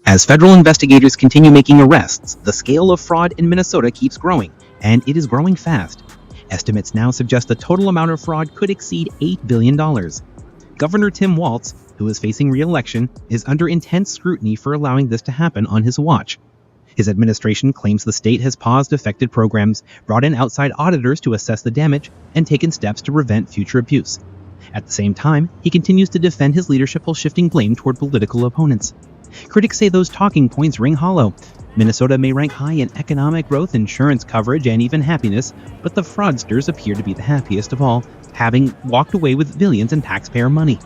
As federal investigators continue making arrests, the scale of fraud in Minnesota keeps growing, and it is growing fast. Estimates now suggest the total amount of fraud could exceed $8 billion. Governor Tim Walz, who is facing re-election, is under intense scrutiny for allowing this to happen on his watch. His administration claims the state has paused affected programs, brought in outside auditors to assess the damage, and taken steps to prevent future abuse. At the same time, he continues to defend his leadership while shifting blame toward political opponents. Critics say those talking points ring hollow. Minnesota may rank high in economic growth, insurance coverage, and even happiness, but the fraudsters appear to be the happiest of all, having walked away with billions in taxpayer money.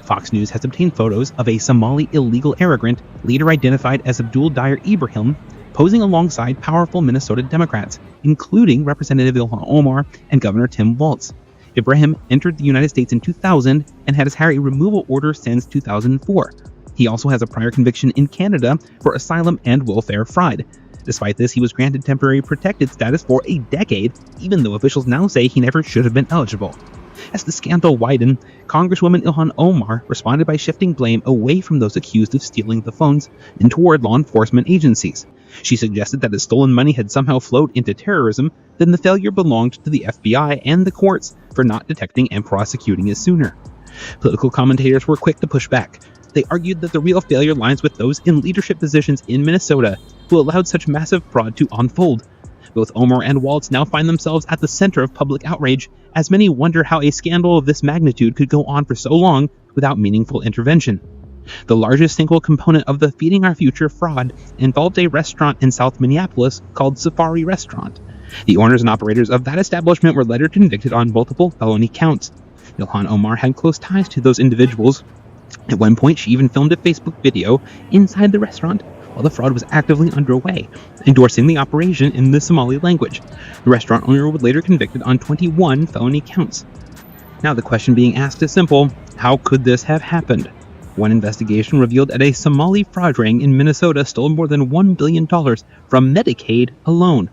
Fox News has obtained photos of a Somali illegal immigrant, later identified as Abdul Dyer Ibrahim, posing alongside powerful Minnesota Democrats, including Representative Ilhan Omar and Governor Tim Walz. Ibrahim entered the United States in 2000 and had had a removal order since 2004. He also has a prior conviction in Canada for asylum and welfare fraud. Despite this, he was granted temporary protected status for a decade, even though officials now say he never should have been eligible. As the scandal widened, Congresswoman Ilhan Omar responded by shifting blame away from those accused of stealing the funds and toward law enforcement agencies. She suggested that the stolen money had somehow flowed into terrorism, then the failure belonged to the FBI and the courts for not detecting and prosecuting it sooner. Political commentators were quick to push back. They argued that the real failure lies with those in leadership positions in Minnesota who allowed such massive fraud to unfold. Both Omar and Walz now find themselves at the center of public outrage, as many wonder how a scandal of this magnitude could go on for so long without meaningful intervention. The largest single component of the Feeding Our Future fraud involved a restaurant in South Minneapolis called Safari Restaurant. The owners and operators of that establishment were later convicted on multiple felony counts. Ilhan Omar had close ties to those individuals. At one point, she even filmed a Facebook video inside the restaurant while the fraud was actively underway, endorsing the operation in the Somali language. The restaurant owner was later convicted on 21 felony counts. Now the question being asked is simple: how could this have happened? One investigation revealed that a Somali fraud ring in Minnesota stole more than $1 billion from Medicaid alone.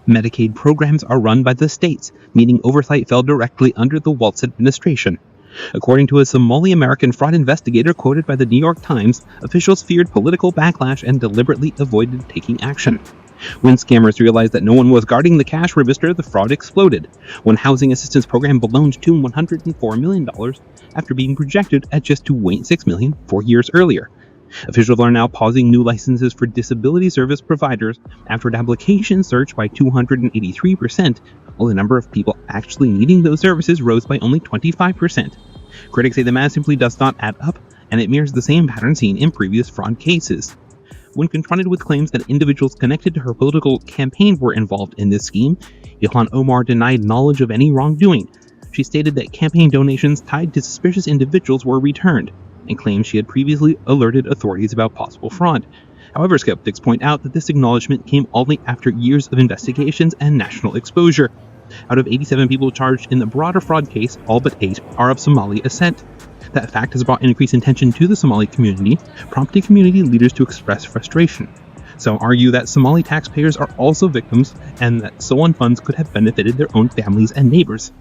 Medicaid programs are run by the states, meaning oversight fell directly under the Walz administration. According to a Somali-American fraud investigator quoted by the New York Times, officials feared political backlash and deliberately avoided taking action. When scammers realized that no one was guarding the cash register, the fraud exploded. One housing assistance program ballooned to $104 million after being projected at just $2.6 million 4 years earlier. Officials are now pausing new licenses for disability service providers after an application surged by 283%, while the number of people actually needing those services rose by only 25%. Critics say the math simply does not add up, and it mirrors the same pattern seen in previous fraud cases. When confronted with claims that individuals connected to her political campaign were involved in this scheme, Ilhan Omar denied knowledge of any wrongdoing. She stated that campaign donations tied to suspicious individuals were returned, and claimed she had previously alerted authorities about possible fraud. However, skeptics point out that this acknowledgement came only after years of investigations and national exposure. Out of 87 people charged in the broader fraud case, all but 8 are of Somali ascent. That fact has brought increased attention to the Somali community, prompting community leaders to express frustration. Some argue that Somali taxpayers are also victims, and that stolen funds could have benefited their own families and neighbors.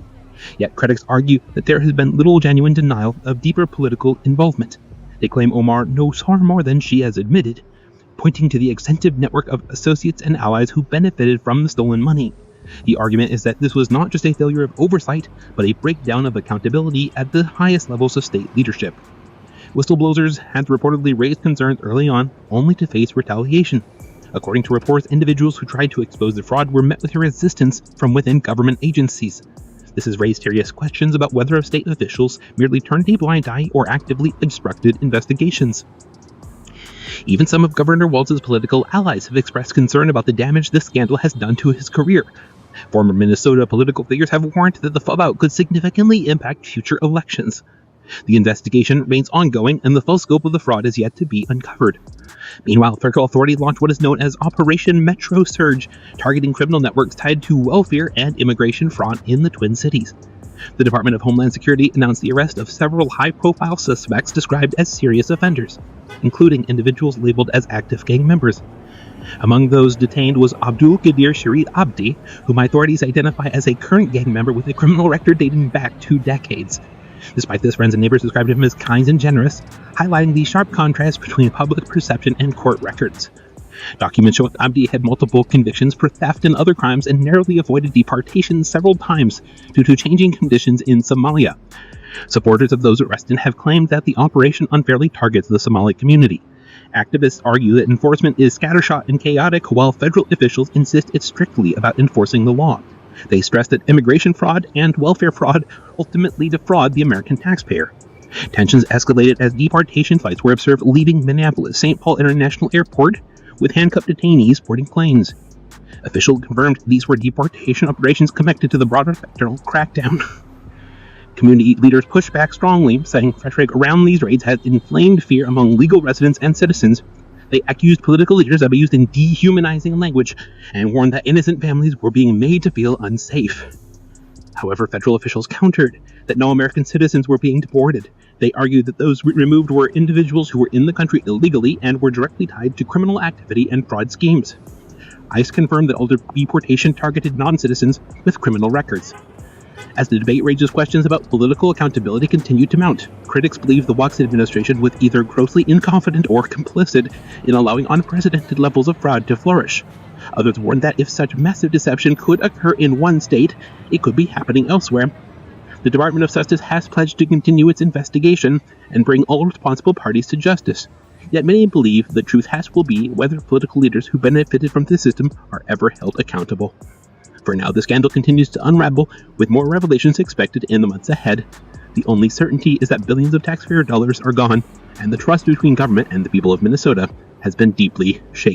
Yet critics argue that there has been little genuine denial of deeper political involvement. They claim Omar knows far more than she has admitted, pointing to the extensive network of associates and allies who benefited from the stolen money. The argument is that this was not just a failure of oversight, but a breakdown of accountability at the highest levels of state leadership. Whistleblowers had reportedly raised concerns early on, only to face retaliation. According to reports, individuals who tried to expose the fraud were met with resistance from within government agencies. This has raised serious questions about whether state officials merely turned a blind eye or actively obstructed investigations. Even some of Governor Walz's political allies have expressed concern about the damage this scandal has done to his career. Former Minnesota political figures have warned that the fallout could significantly impact future elections. The investigation remains ongoing, and the full scope of the fraud is yet to be uncovered. Meanwhile, federal authorities launched what is known as Operation Metro Surge, targeting criminal networks tied to welfare and immigration fraud in the Twin Cities. The Department of Homeland Security announced the arrest of several high-profile suspects described as serious offenders, including individuals labeled as active gang members. Among those detained was Abdul Qadir Sharid Abdi, whom authorities identify as a current gang member with a criminal record dating back 2 decades. Despite this, friends and neighbors described him as kind and generous, highlighting the sharp contrast between public perception and court records. Documents show Abdi had multiple convictions for theft and other crimes and narrowly avoided deportation several times due to changing conditions in Somalia. Supporters of those arrested have claimed that the operation unfairly targets the Somali community. Activists argue that enforcement is scattershot and chaotic, while federal officials insist it's strictly about enforcing the law. They stress that immigration fraud and welfare fraud ultimately defraud the American taxpayer. Tensions escalated as deportation flights were observed leaving Minneapolis St. Paul International Airport, with handcuffed detainees boarding planes. Officials confirmed these were deportation operations connected to the broader federal crackdown. Community leaders pushed back strongly, citing rhetoric around these raids has inflamed fear among legal residents and citizens. They accused political leaders of using dehumanizing language and warned that innocent families were being made to feel unsafe. However, federal officials countered that no American citizens were being deported. They argued that those removed were individuals who were in the country illegally and were directly tied to criminal activity and fraud schemes. ICE confirmed that all deportation targeted non-citizens with criminal records. As the debate rages, questions about political accountability continued to mount. Critics believe the Walz administration was either grossly incompetent or complicit in allowing unprecedented levels of fraud to flourish. Others warned that if such massive deception could occur in one state, it could be happening elsewhere. The Department of Justice has pledged to continue its investigation and bring all responsible parties to justice. Yet many believe the truth will be whether political leaders who benefited from the system are ever held accountable. For now, the scandal continues to unravel, with more revelations expected in the months ahead. The only certainty is that billions of taxpayer dollars are gone, and the trust between government and the people of Minnesota has been deeply shaken.